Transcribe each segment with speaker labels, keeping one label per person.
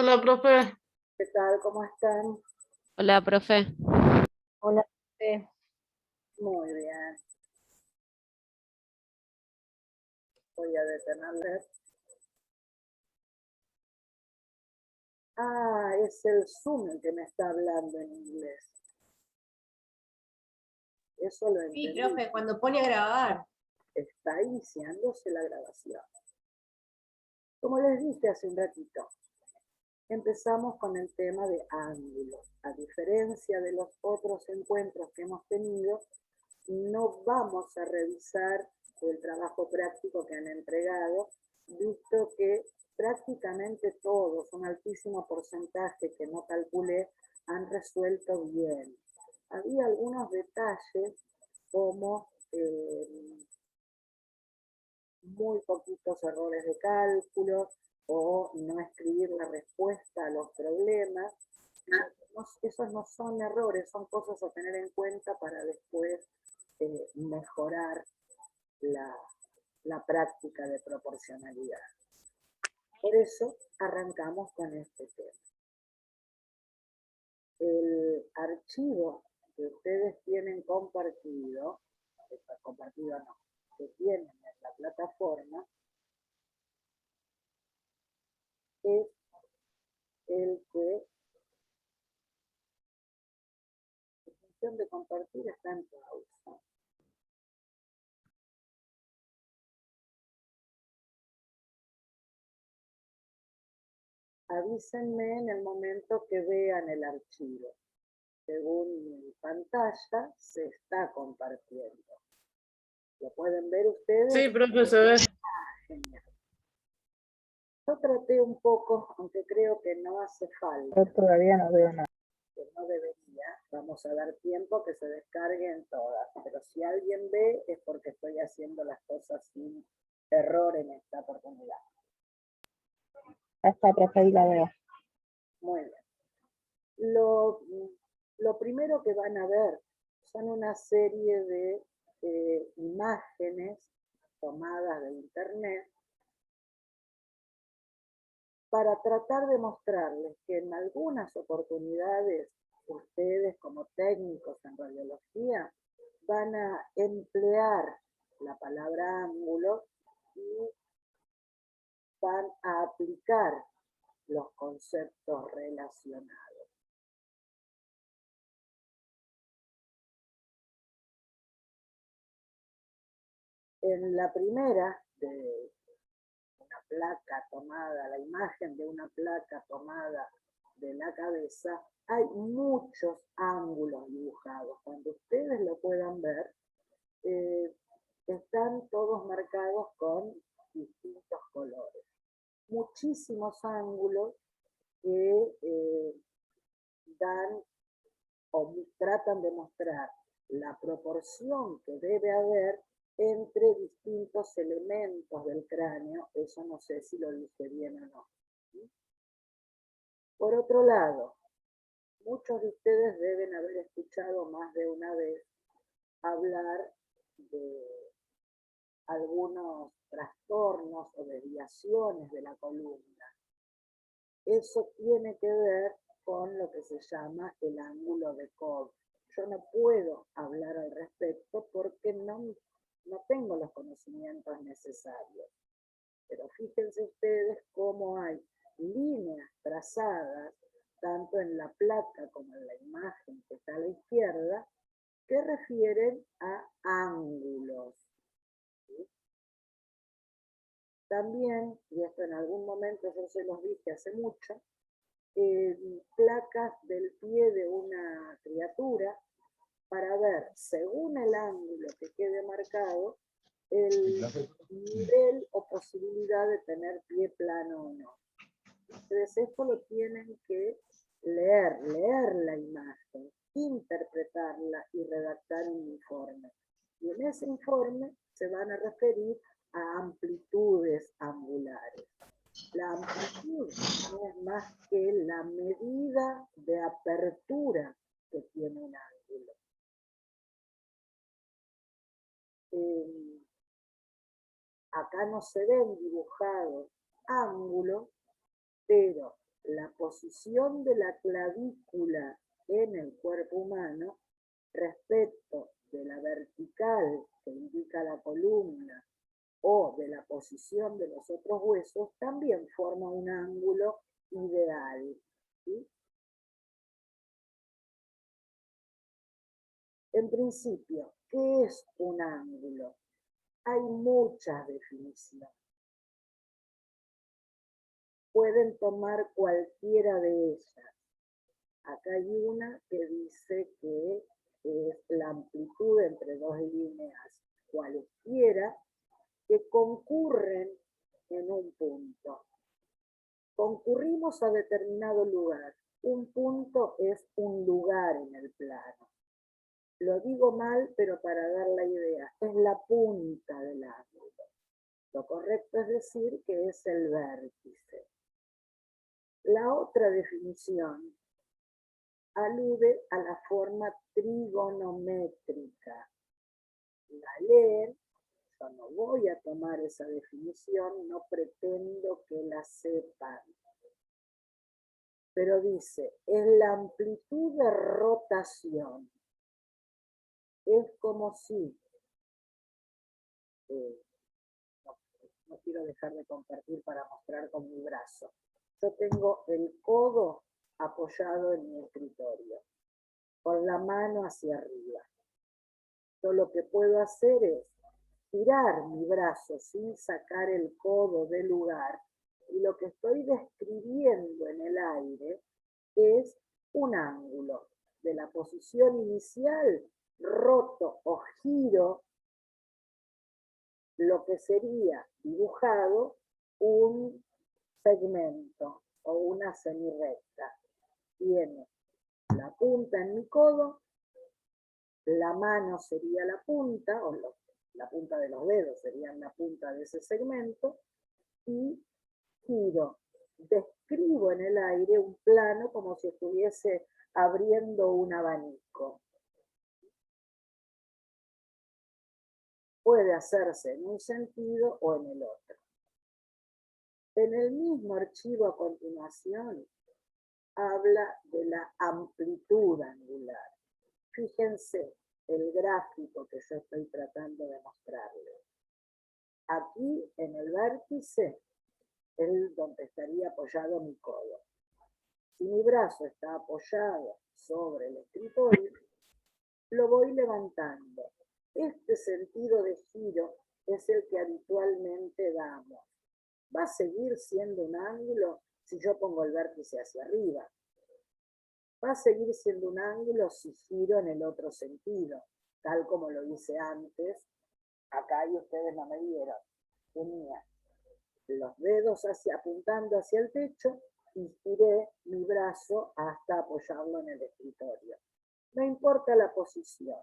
Speaker 1: Hola, profe.
Speaker 2: ¿Qué tal? ¿Cómo están?
Speaker 3: Hola, profe.
Speaker 2: Hola. Muy bien. Voy a detenerles. Ah, es el Zoom el que me está hablando en inglés. Eso lo entendí.
Speaker 4: Sí, profe, cuando pone a grabar.
Speaker 2: Está iniciándose la grabación. Como les dije hace un ratito, empezamos con el tema de ángulos. A diferencia de los otros encuentros que hemos tenido, no vamos a revisar el trabajo práctico que han entregado, visto que prácticamente todos, un altísimo porcentaje que no calculé, han resuelto bien. Había algunos detalles como muy poquitos errores de cálculo o no escribir la respuesta a los problemas. Esos no son errores, son cosas a tener en cuenta para después mejorar la práctica de proporcionalidad. Por eso arrancamos con este tema. El archivo que ustedes tienen compartido no, que tienen en la plataforma, es el que, en función de compartir, está en pausa. Avísenme en el momento que vean el archivo. Según mi pantalla, se está compartiendo. ¿Lo pueden ver ustedes?
Speaker 1: Sí, profe, se ve.
Speaker 2: Genial. Yo traté un poco, aunque creo que no hace falta.
Speaker 5: Yo todavía no veo nada.
Speaker 2: Que no debería. Vamos a dar tiempo que se descarguen todas. Pero si alguien ve, es porque estoy haciendo las cosas sin error en esta oportunidad.
Speaker 5: Esta profe ahí la veo.
Speaker 2: Muy bien. Lo primero que van a ver son una serie de imágenes tomadas de internet para tratar de mostrarles que en algunas oportunidades ustedes como técnicos en radiología van a emplear la palabra ángulo y van a aplicar los conceptos relacionados. En la primera, de una placa tomada, la imagen de una placa tomada de la cabeza, hay muchos ángulos dibujados. Cuando ustedes lo puedan ver, están todos marcados con distintos colores. Muchísimos ángulos que dan o tratan de mostrar la proporción que debe haber entre distintos elementos del cráneo. Eso no sé si lo dije bien o no. Por otro lado, muchos de ustedes deben haber escuchado más de una vez hablar de algunos trastornos o desviaciones de la columna. Eso tiene que ver con lo que se llama el ángulo de Cobb. Yo no puedo hablar al respecto porque no tengo los conocimientos necesarios. Pero fíjense ustedes cómo hay líneas trazadas, tanto en la placa como en la imagen que está a la izquierda, que refieren a ángulos. ¿Sí? También, y esto en algún momento yo se los dije hace mucho, placas del pie de una criatura para ver, según el ángulo que quede marcado, el nivel o posibilidad de tener pie plano o no. Entonces esto lo tienen que leer la imagen, interpretarla y redactar un informe. Y en ese informe se van a referir a amplitudes angulares. La amplitud no es más que la medida de apertura que tiene un ángulo. Acá no se ven dibujados ángulos, pero la posición de la clavícula en el cuerpo humano respecto de la vertical que indica la columna o de la posición de los otros huesos también forma un ángulo ideal. ¿Sí? En principio, ¿qué es un ángulo? Hay muchas definiciones. Pueden tomar cualquiera de ellas. Acá hay una que dice que es la amplitud entre dos líneas cualesquiera que concurren en un punto. Concurrimos a determinado lugar. Un punto es un lugar en el plano. Lo digo mal, pero para dar la idea, es la punta del ángulo. Lo correcto es decir que es el vértice. La otra definición alude a la forma trigonométrica. La leen, yo no voy a tomar esa definición, no pretendo que la sepan. Pero dice, es la amplitud de rotación. Es como si, no quiero dejar de compartir para mostrar con mi brazo. Yo tengo el codo apoyado en mi escritorio, con la mano hacia arriba. Yo lo que puedo hacer es girar mi brazo sin sacar el codo del lugar y lo que estoy describiendo en el aire es un ángulo de la posición inicial, roto o giro lo que sería dibujado un segmento o una semirrecta. Tiene la punta en mi codo, la mano sería la punta, o la punta de los dedos serían la punta de ese segmento, y giro. Describo en el aire un plano como si estuviese abriendo un abanico. Puede hacerse en un sentido o en el otro. En el mismo archivo a continuación habla de la amplitud angular. Fíjense el gráfico que yo estoy tratando de mostrarles. Aquí en el vértice es donde estaría apoyado mi codo. Si mi brazo está apoyado sobre el escritorio, lo voy levantando. Este sentido de giro es el que habitualmente damos. Va a seguir siendo un ángulo si yo pongo el vértice hacia arriba. Va a seguir siendo un ángulo si giro en el otro sentido, tal como lo hice antes. Acá y ustedes no me vieron. Tenía los dedos apuntando hacia el techo y giré mi brazo hasta apoyarlo en el escritorio. No importa la posición,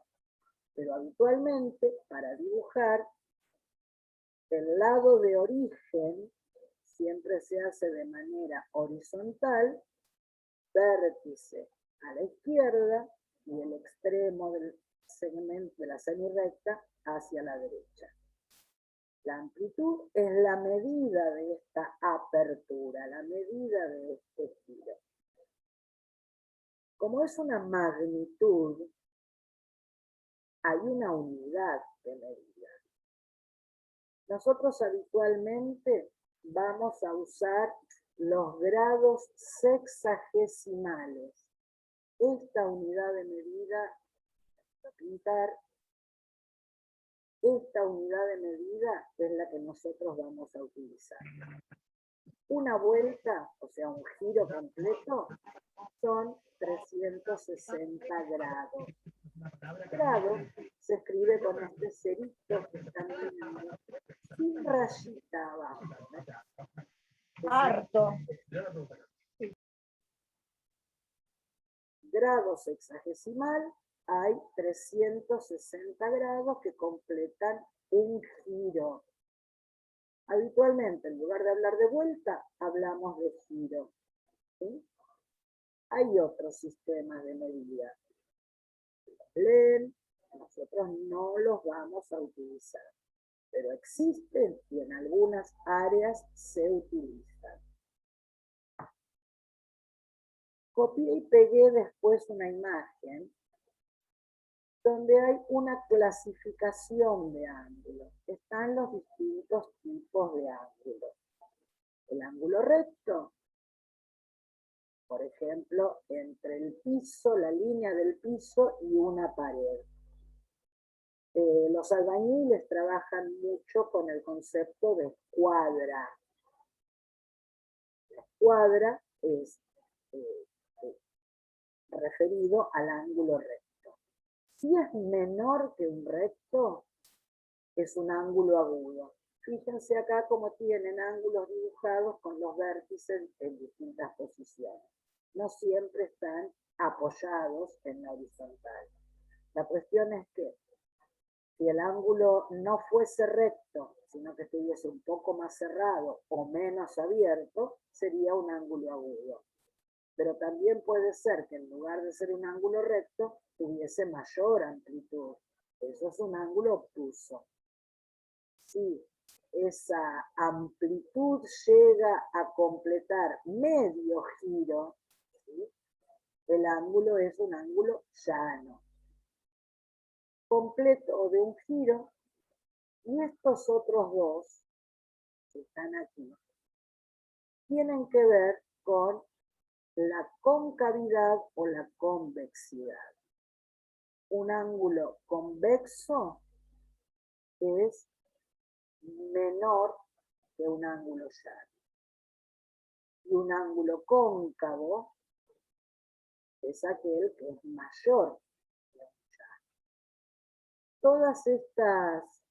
Speaker 2: pero habitualmente para dibujar el lado de origen siempre se hace de manera horizontal, vértice a la izquierda y el extremo del segmento de la semirrecta hacia la derecha. La amplitud es la medida de esta apertura, la medida de este giro. Como es una magnitud, hay una unidad de medida. Nosotros habitualmente vamos a usar los grados sexagesimales. Esta unidad de medida, voy a pintar, esta unidad de medida es la que nosotros vamos a utilizar. Una vuelta, o sea, un giro completo, son 360 grados. Grado se escribe con este cerito que están viendo, sin rayita abajo.
Speaker 4: Harto.
Speaker 2: Grado sexagesimal, hay 360 grados que completan un giro. Habitualmente, en lugar de hablar de vuelta, hablamos de giro. ¿Sí? Hay otros sistemas de medida. Nosotros no los vamos a utilizar, pero existen y en algunas áreas se utilizan. Copié y pegué después una imagen donde hay una clasificación de ángulos. Están los distintos tipos de ángulos. El ángulo recto, por ejemplo, entre el piso, la línea del piso y una pared. Los albañiles trabajan mucho con el concepto de escuadra. La escuadra es referido al ángulo recto. Si es menor que un recto, es un ángulo agudo. Fíjense acá cómo tienen ángulos dibujados con los vértices en distintas posiciones. No siempre están apoyados en la horizontal. La cuestión es que si el ángulo no fuese recto, sino que estuviese un poco más cerrado o menos abierto, sería un ángulo agudo. Pero también puede ser que en lugar de ser un ángulo recto, tuviese mayor amplitud. Eso es un ángulo obtuso. Si esa amplitud llega a completar medio giro, ¿sí?, el ángulo es un ángulo llano. Completo de un giro, y estos otros dos, que están aquí, tienen que ver con la concavidad o la convexidad. Un ángulo convexo es menor que un ángulo llano. Y un ángulo cóncavo es aquel que es mayor que un llano. Todas estas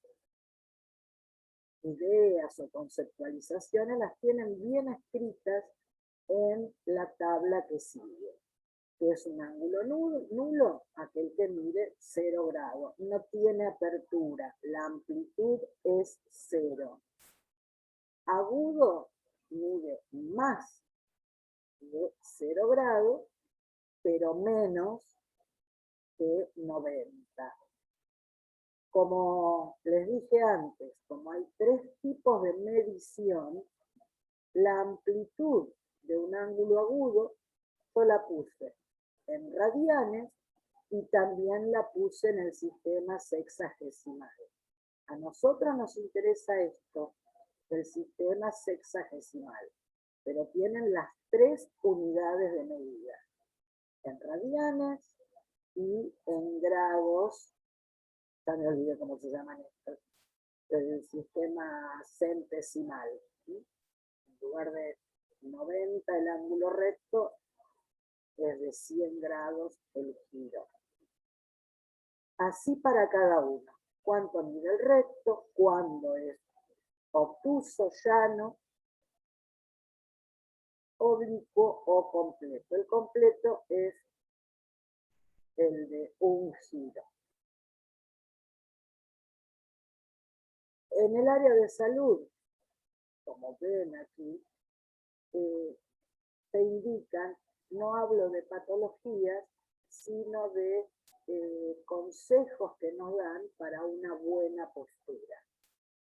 Speaker 2: ideas o conceptualizaciones las tienen bien escritas en la tabla que sigue, que es un ángulo nulo, aquel que mide 0 grados. No tiene apertura, la amplitud es 0. Agudo mide más de 0 grados, pero menos que 90. Como les dije antes, como hay 3 tipos de medición, la amplitud de un ángulo agudo yo la puse en radianes y también la puse en el sistema sexagesimal. A nosotros nos interesa esto, el sistema sexagesimal, pero tienen las 3 unidades de medida, en radianes y en grados. Ya me olvidé cómo se llaman estos, el sistema centesimal, ¿sí? En lugar de 90 el ángulo recto, es de 100 grados el giro. Así para cada uno. Cuánto mide el recto, cuándo es obtuso, llano, oblicuo o completo. El completo es el de un giro. En el área de salud, como ven aquí, se indican, no hablo de patologías, sino de consejos que nos dan para una buena postura.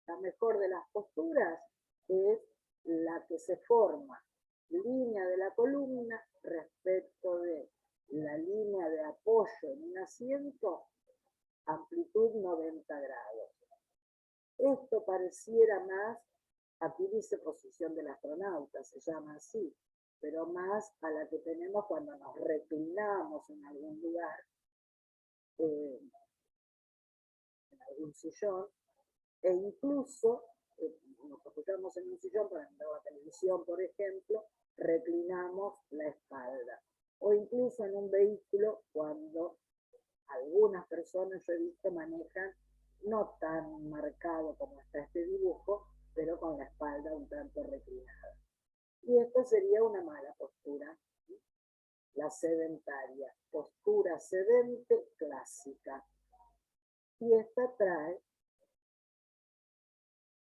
Speaker 2: La mejor de las posturas es la que se forma línea de la columna respecto de la línea de apoyo en un asiento, amplitud 90 grados. Esto pareciera más, aquí dice posición del astronauta, se llama así, pero más a la que tenemos cuando nos reclinamos en algún lugar, en algún sillón, e incluso nos apoyamos en un sillón para ver la televisión, por ejemplo, reclinamos la espalda. O incluso en un vehículo, cuando algunas personas, yo he visto, manejan no tan marcado como está este dibujo, pero con la espalda un tanto reclinada. Y esta sería una mala postura, ¿sí? La sedentaria, postura sedente clásica. Y esta trae,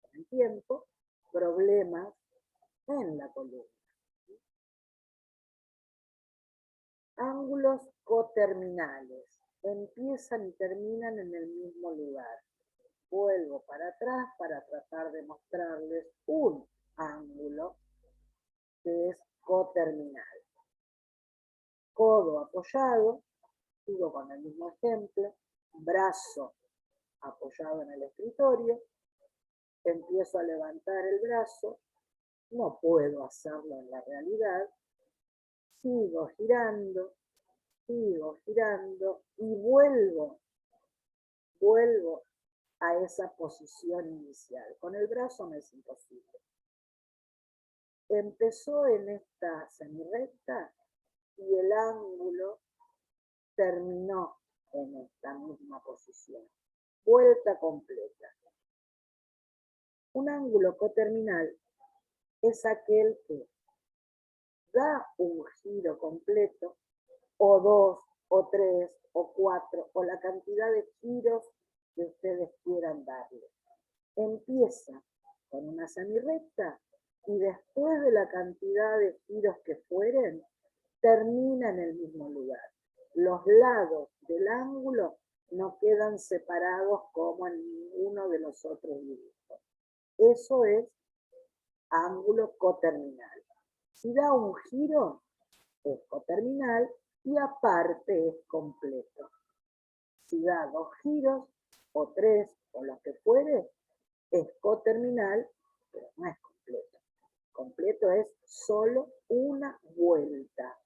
Speaker 2: con el tiempo, problemas en la columna. Ángulos coterminales. Empiezan y terminan en el mismo lugar. Vuelvo para atrás para tratar de mostrarles un ángulo que es coterminal. codo apoyado, sigo con el mismo ejemplo, brazo apoyado en el escritorio, empiezo a levantar el brazo, no puedo hacerlo en la realidad, sigo girando y vuelvo a esa posición inicial. Con el brazo me es imposible. Empezó en esta semirrecta y el ángulo terminó en esta misma posición. Vuelta completa. Un ángulo coterminal es aquel que da un giro completo, o 2, o 3, o 4, o la cantidad de giros que ustedes quieran darle. Empieza con una semirrecta y después de la cantidad de giros que fueren, termina en el mismo lugar. Los lados del ángulo no quedan separados como en ninguno de los otros dibujos. Eso es ángulo coterminal. Si da un giro, es coterminal y aparte es completo. Si da 2 giros, o 3, o los que fuere, es coterminal, pero no es completo. Completo es solo una vuelta.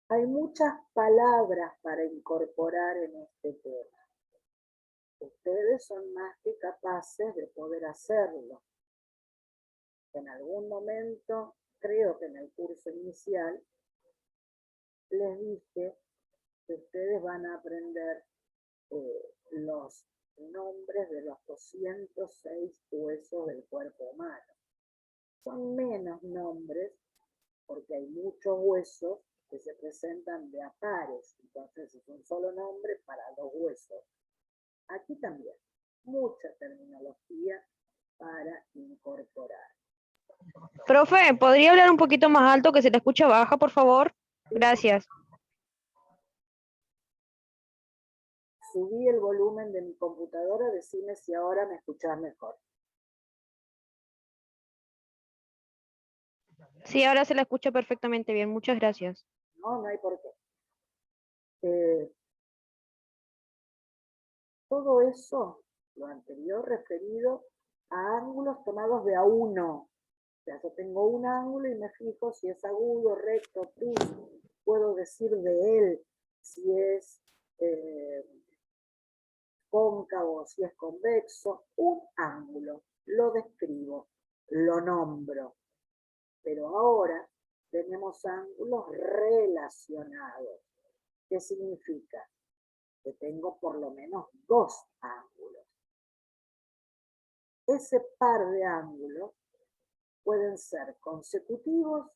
Speaker 2: Hay muchas palabras para incorporar en este tema. Ustedes son más que capaces de poder hacerlo. En algún momento, creo que en el curso inicial, les dije que ustedes van a aprender los nombres de los 206 huesos del cuerpo humano. Son menos nombres porque hay muchos huesos que se presentan de a pares, entonces es un solo nombre para 2 huesos. Aquí también, mucha terminología para incorporar.
Speaker 1: Profe, ¿podría hablar un poquito más alto que se te escucha baja, por favor? Gracias.
Speaker 2: Subí el volumen de mi computadora, decime si ahora me escuchás mejor.
Speaker 1: Sí, ahora se la escucha perfectamente bien. Muchas gracias.
Speaker 2: No hay por qué. Todo eso, lo anterior referido a ángulos tomados de a uno. O sea, yo tengo un ángulo y me fijo si es agudo, recto, obtuso. Puedo decir de él si es cóncavo, si es convexo. Un ángulo, lo describo, lo nombro. Pero ahora tenemos ángulos relacionados. ¿Qué significa? Que tengo por lo menos 2 ángulos. Ese par de ángulos pueden ser consecutivos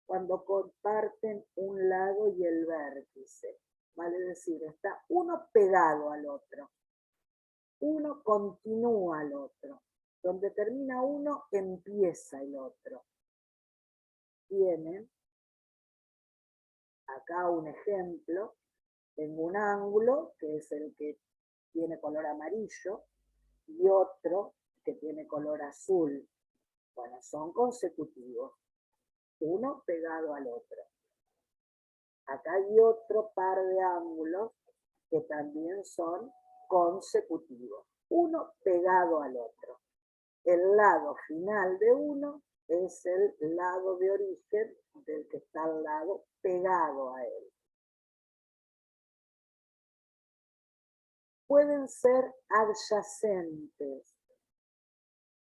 Speaker 2: cuando comparten un lado y el vértice. Vale decir, está uno pegado al otro. Uno continúa al otro. Donde termina uno, empieza el otro. Tienen acá un ejemplo. Tengo un ángulo, que es el que tiene color amarillo, y otro que tiene color azul. Bueno, son consecutivos, uno pegado al otro. Acá hay otro par de ángulos que también son consecutivos, uno pegado al otro. El lado final de uno es el lado de origen del que está al lado pegado a él. Pueden ser adyacentes.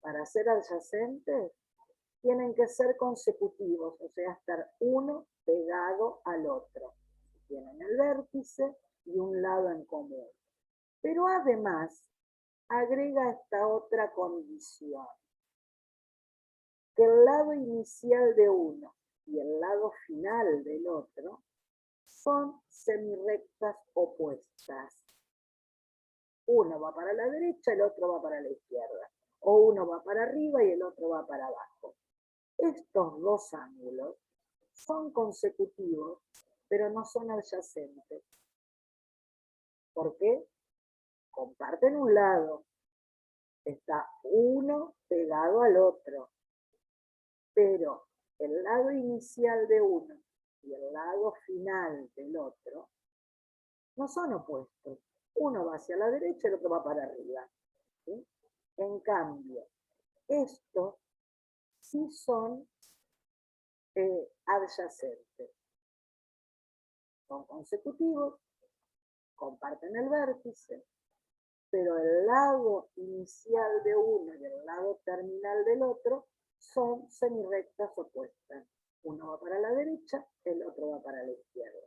Speaker 2: Para ser adyacentes, tienen que ser consecutivos, o sea, estar uno pegado al otro. Tienen el vértice y un lado en común. Pero además, agrega esta otra condición, que el lado inicial de uno y el lado final del otro son semirrectas opuestas. Uno va para la derecha, el otro va para la izquierda. O uno va para arriba y el otro va para abajo. Estos 2 ángulos son consecutivos, pero no son adyacentes. ¿Por qué? Comparten un lado. Está uno pegado al otro. Pero el lado inicial de uno y el lado final del otro no son opuestos. Uno va hacia la derecha y el otro va para arriba. ¿Sí? En cambio, estos sí son adyacentes. Son consecutivos, comparten el vértice, pero el lado inicial de uno y el lado terminal del otro son semirrectas opuestas. Uno va para la derecha, el otro va para la izquierda.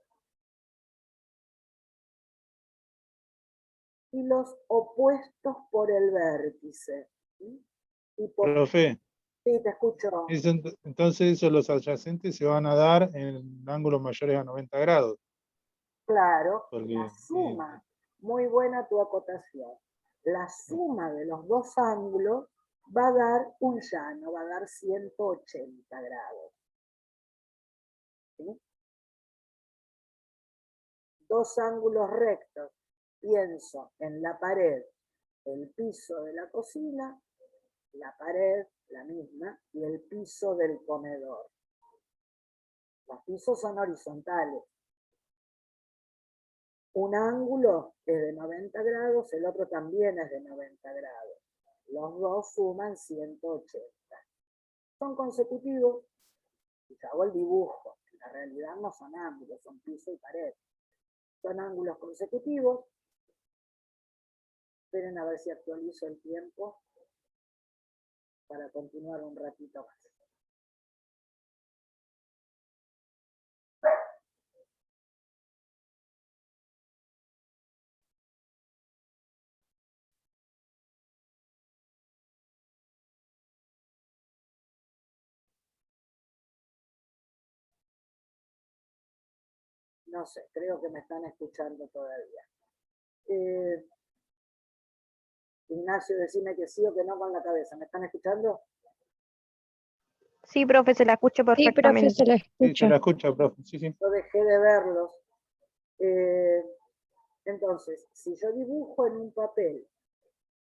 Speaker 2: Y los opuestos por el vértice. ¿Sí? Y por...
Speaker 3: Profe,
Speaker 2: Sí, te escucho.
Speaker 3: entonces los adyacentes se van a dar en ángulos mayores a 90 grados.
Speaker 2: Claro,
Speaker 3: Porque,
Speaker 2: la suma, muy buena tu acotación, la suma de los dos ángulos va a dar un llano, va a dar 180 grados. ¿Sí? Dos ángulos rectos, pienso en la pared, el piso de la cocina, la pared, la misma, y el piso del comedor. Los pisos son horizontales. Un ángulo es de 90 grados, el otro también es de 90 grados. Los dos suman 180. Son consecutivos, y yo hago el dibujo. En la realidad no son ángulos, son piso y pared. Son ángulos consecutivos. Esperen a ver si actualizo el tiempo para continuar un ratito más. No sé, creo que me están escuchando todavía. Ignacio, decime que sí o que no con la cabeza. ¿Me están escuchando?
Speaker 1: Sí, profe, se la escucha
Speaker 5: Sí, profe,
Speaker 1: perfectamente.
Speaker 5: se la
Speaker 3: sí, se
Speaker 5: escucha.
Speaker 3: la escucha, profe. Sí, sí.
Speaker 2: Yo dejé de verlos. Entonces, si yo dibujo en un papel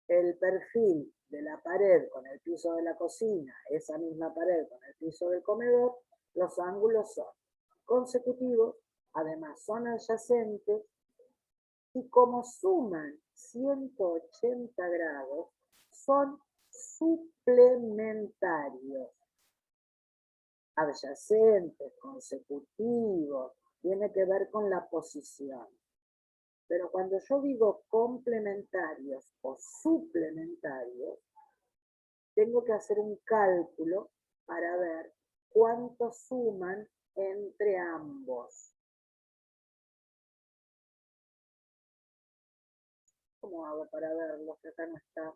Speaker 2: el perfil de la pared con el piso de la cocina, esa misma pared con el piso del comedor, los ángulos son consecutivos, además son adyacentes, y como suman 180 grados, son suplementarios, adyacentes, consecutivos, tiene que ver con la posición. Pero cuando yo digo complementarios o suplementarios, tengo que hacer un cálculo para ver cuánto suman entre ambos. ¿Cómo hago para verlo? Que acá no está.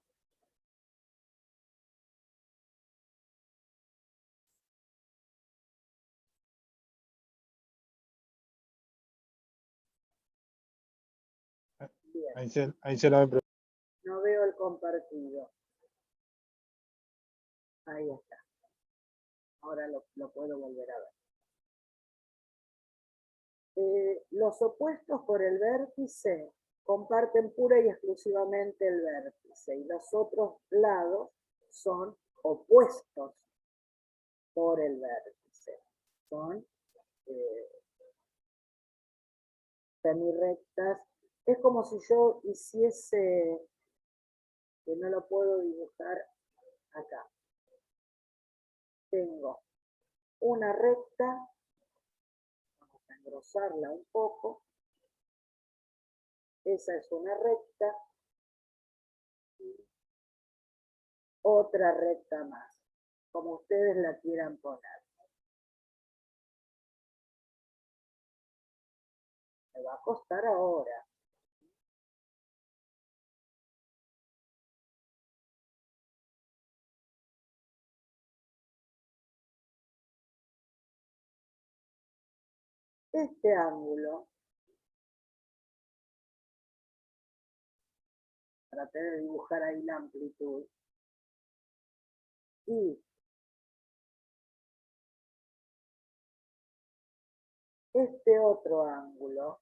Speaker 2: Bien,
Speaker 3: Ahí se la ve, profe.
Speaker 2: no veo el compartido. Ahí está. Ahora lo puedo volver a ver. Los opuestos por el vértice comparten pura y exclusivamente el vértice y los otros lados son opuestos por el vértice. Son semirrectas. Es como si yo hiciese, que no lo puedo dibujar acá. Tengo una recta, vamos a engrosarla un poco. Esa es una recta. Otra recta más, como ustedes la quieran poner. Me va a costar ahora. Este ángulo, traté de dibujar ahí la amplitud, y este otro ángulo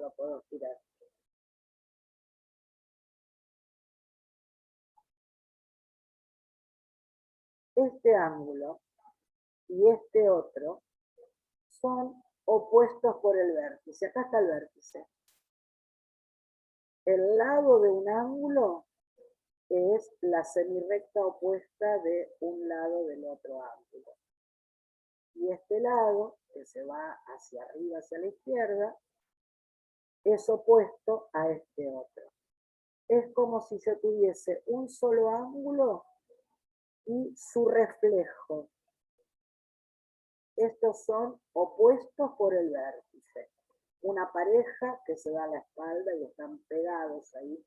Speaker 2: lo puedo girar. Este ángulo y este otro son opuestos por el vértice. Acá está el vértice. El lado de un ángulo es la semirrecta opuesta de un lado del otro ángulo. Y este lado, que se va hacia arriba, hacia la izquierda, es opuesto a este otro. Es como si se tuviese un solo ángulo y su reflejo. Estos son opuestos por el vértice. Una pareja que se da la espalda y están pegados ahí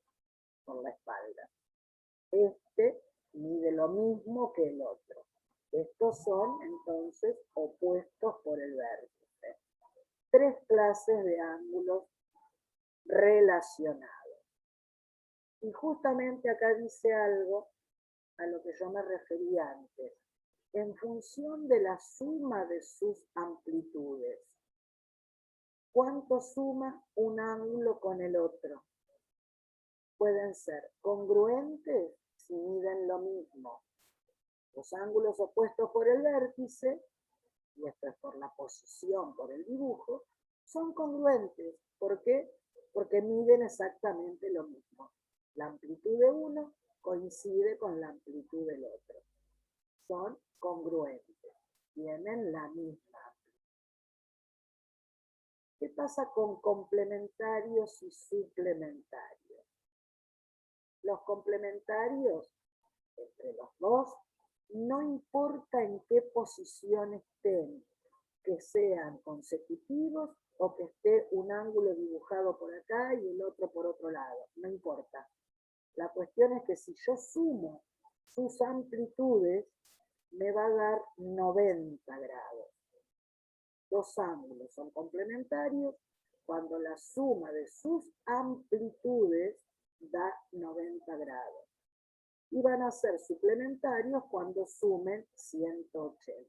Speaker 2: por la espalda. Este mide lo mismo que el otro. Estos son entonces opuestos por el vértice. Tres clases de ángulos relacionados. Y justamente acá dice algo a lo que yo me refería antes. En función de la suma de sus amplitudes. ¿Cuánto suma un ángulo con el otro? Pueden ser congruentes si miden lo mismo. Los ángulos opuestos por el vértice, y esto es por la posición, por el dibujo, son congruentes. ¿Por qué? Porque miden exactamente lo mismo. La amplitud de uno coincide con la amplitud del otro. Son congruentes, tienen la misma amplitud. ¿Qué pasa con complementarios y suplementarios? Los complementarios, entre los dos, no importa en qué posición estén, que sean consecutivos o que esté un ángulo dibujado por acá y el otro por otro lado, no importa. La cuestión es que si yo sumo sus amplitudes, me va a dar 90 grados. Dos ángulos son complementarios cuando la suma de sus amplitudes da 90 grados. Y van a ser suplementarios cuando sumen 180.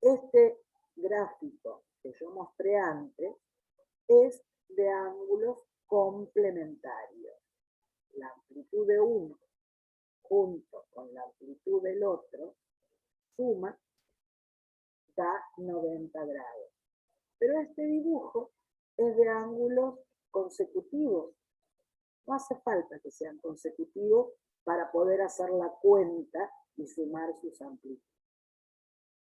Speaker 2: Este gráfico que yo mostré antes es de ángulos complementarios. La amplitud de uno junto con la amplitud del otro suma, da 90 grados. Pero este dibujo es de ángulos consecutivos. No hace falta que sean consecutivos para poder hacer la cuenta y sumar sus amplitudes.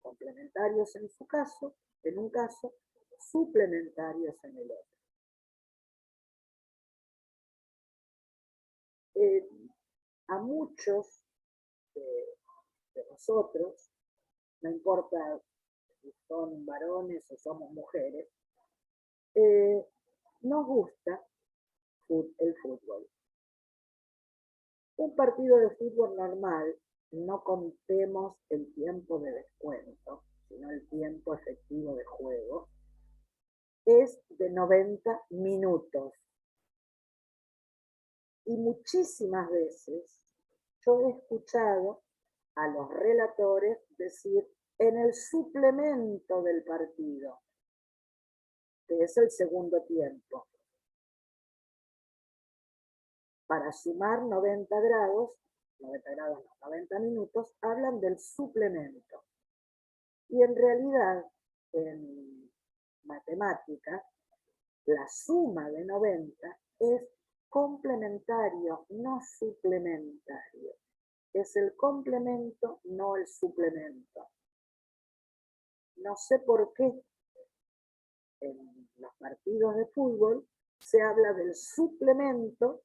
Speaker 2: Complementarios en su caso, en un caso, suplementarios en el otro. A muchos de nosotros, no importa si son varones o somos mujeres, nos gusta el fútbol. Un partido de fútbol normal, no contemos el tiempo de descuento, sino el tiempo efectivo de juego, es de 90 minutos. Y muchísimas veces yo he escuchado a los relatores decir en el suplemento del partido, que es el segundo tiempo. Para sumar 90 grados, 90 minutos, hablan del suplemento. Y en realidad, en matemáticas, la suma de 90 es complementario, no suplementario. Es el complemento, no el suplemento. No sé por qué en los partidos de fútbol se habla del suplemento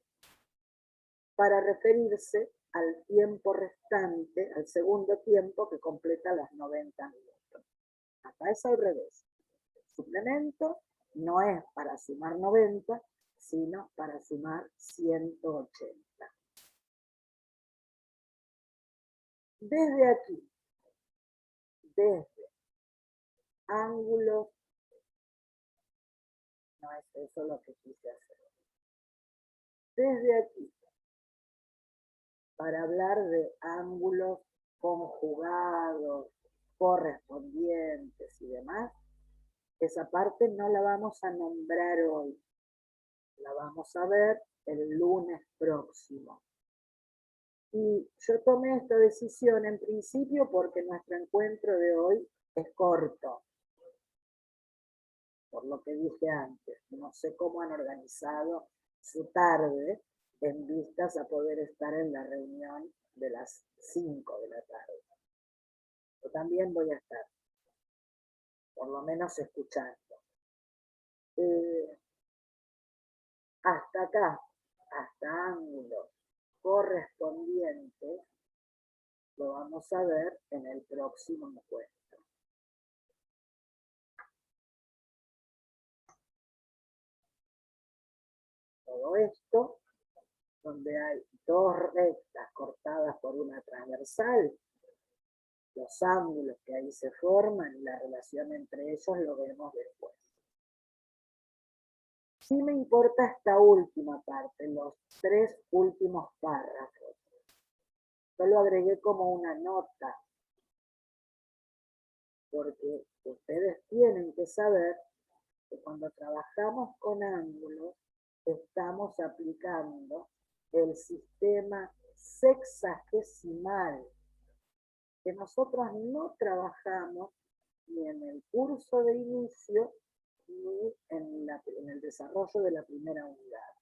Speaker 2: para referirse al tiempo restante, al segundo tiempo que completa los 90 minutos. Acá es al revés. El suplemento no es para sumar 90, sino para sumar 180. Desde aquí, desde ángulos, no es eso lo que quise hacer. Desde aquí, para hablar de ángulos conjugados, correspondientes y demás, Esa parte no la vamos a nombrar hoy. La vamos a ver el lunes próximo. Y yo tomé esta decisión en principio porque nuestro encuentro de hoy es corto. Por lo que dije antes, no sé cómo han organizado su tarde en vistas a poder estar en la reunión de las 5 de la tarde. Yo también voy a estar, por lo menos escuchando. Hasta acá, hasta ángulos correspondientes, lo vamos a ver en el próximo encuentro. Todo esto, donde hay dos rectas cortadas por una transversal, los ángulos que ahí se forman y la relación entre ellos lo vemos después. Sí me importa esta última parte, los 3 últimos párrafos. Yo lo agregué como una nota, porque ustedes tienen que saber que cuando trabajamos con ángulos, estamos aplicando el sistema sexagesimal, que nosotros no trabajamos ni en el curso de inicio, ni en el desarrollo de la primera unidad.